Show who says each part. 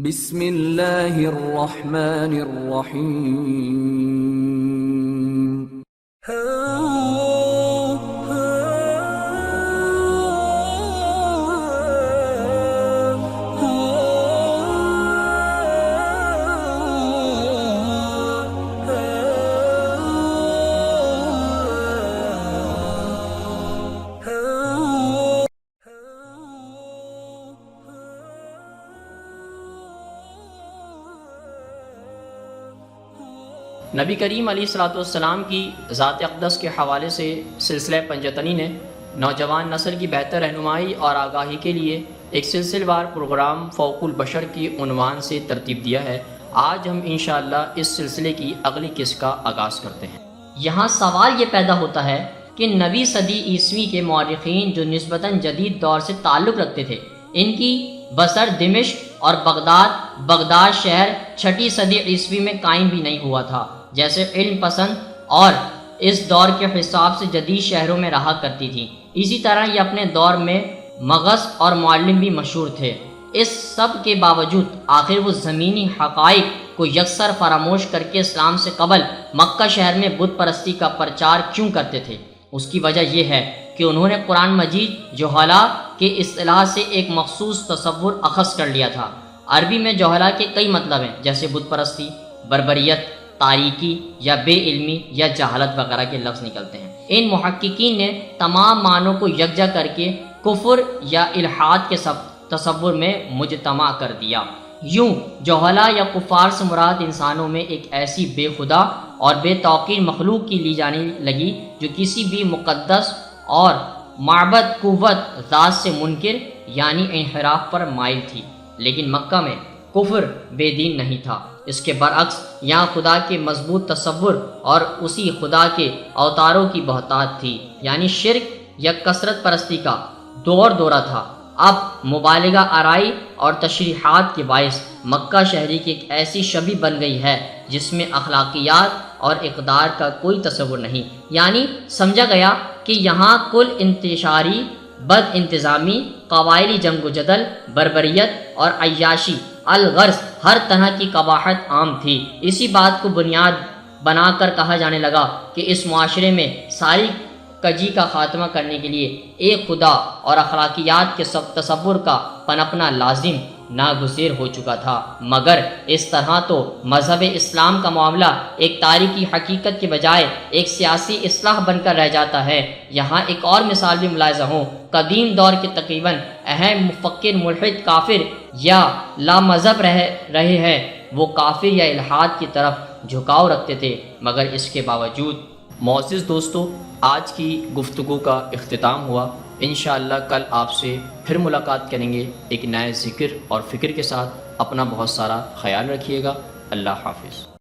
Speaker 1: بسم اللہ الرحمن الرحیم۔
Speaker 2: نبی کریم علیہ الصلوۃ والسلام کی ذات اقدس کے حوالے سے سلسلہ پنجتنی نے نوجوان نسل کی بہتر رہنمائی اور آگاہی کے لیے ایک سلسلہ وار پروگرام فوق البشر کی عنوان سے ترتیب دیا ہے۔ آج ہم انشاءاللہ اس سلسلے کی اگلی قسط کا آغاز کرتے ہیں۔
Speaker 3: یہاں سوال یہ پیدا ہوتا ہے کہ نویں صدی عیسوی کے مورخین جو نسبتاً جدید دور سے تعلق رکھتے تھے، ان کی بسر دمشق اور بغداد شہر 6 صدی عیسوی میں قائم بھی نہیں ہوا تھا، جیسے علم پسند اور اس دور کے حساب سے جدید شہروں میں رہا کرتی تھی۔ اسی طرح یہ اپنے دور میں مغز اور معلم بھی مشہور تھے۔ اس سب کے باوجود آخر وہ زمینی حقائق کو یکسر فراموش کر کے اسلام سے قبل مکہ شہر میں بت پرستی کا پرچار کیوں کرتے تھے؟ اس کی وجہ یہ ہے کہ انہوں نے قرآن مجید جوہلا کے اصطلاح سے ایک مخصوص تصور اخذ کر لیا تھا۔ عربی میں جوہلا کے کئی مطلب ہیں، جیسے بت پرستی، بربریت، تاریکی یا بے علمی یا جہالت وغیرہ کے لفظ نکلتے ہیں۔ ان محققین نے تمام معنوں کو یکجا کر کے کفر یا الحاد کے تصور میں مجتمع کر دیا۔ یوں جوہلا یا کفار سے مراد انسانوں میں ایک ایسی بے خدا اور بے توقیر مخلوق کی لی جانے لگی جو کسی بھی مقدس اور معبد قوت ذات سے منکر یعنی انحراف پر مائل تھی۔ لیکن مکہ میں کفر بے دین نہیں تھا، اس کے برعکس یہاں خدا کے مضبوط تصور اور اسی خدا کے اوتاروں کی بہتات تھی، یعنی شرک یا کثرت پرستی کا دورہ تھا۔ اب مبالغہ آرائی اور تشریحات کے باعث مکہ شہری کی ایک ایسی شبیہ بن گئی ہے جس میں اخلاقیات اور اقدار کا کوئی تصور نہیں، یعنی سمجھا گیا کہ یہاں کل انتشاری بد انتظامی، قبائلی جنگ و جدل، بربریت اور عیاشی الغرض ہر طرح کی قباحت عام تھی۔ اسی بات کو بنیاد بنا کر کہا جانے لگا کہ اس معاشرے میں ساری کجی کا خاتمہ کرنے کے لیے ایک خدا اور اخلاقیات کے تصور کا پنپنا لازم ناگزیر ہو چکا تھا۔ مگر اس طرح تو مذہب اسلام کا معاملہ ایک تاریخی حقیقت کے بجائے ایک سیاسی اصلاح بن کر رہ جاتا ہے۔ یہاں ایک اور مثال بھی ملاحظہ ہو، قدیم دور کے تقریباً اہم مفکر، ملحد، کافر یا لا مذہب رہے ہیں، وہ کافر یا الحاد کی طرف جھکاؤ رکھتے تھے، مگر اس کے باوجود۔
Speaker 2: معزز دوستو، آج کی گفتگو کا اختتام ہوا۔ انشاءاللہ کل آپ سے پھر ملاقات کریں گے ایک نئے ذکر اور فکر کے ساتھ۔ اپنا بہت سارا خیال رکھیے گا۔ اللہ حافظ۔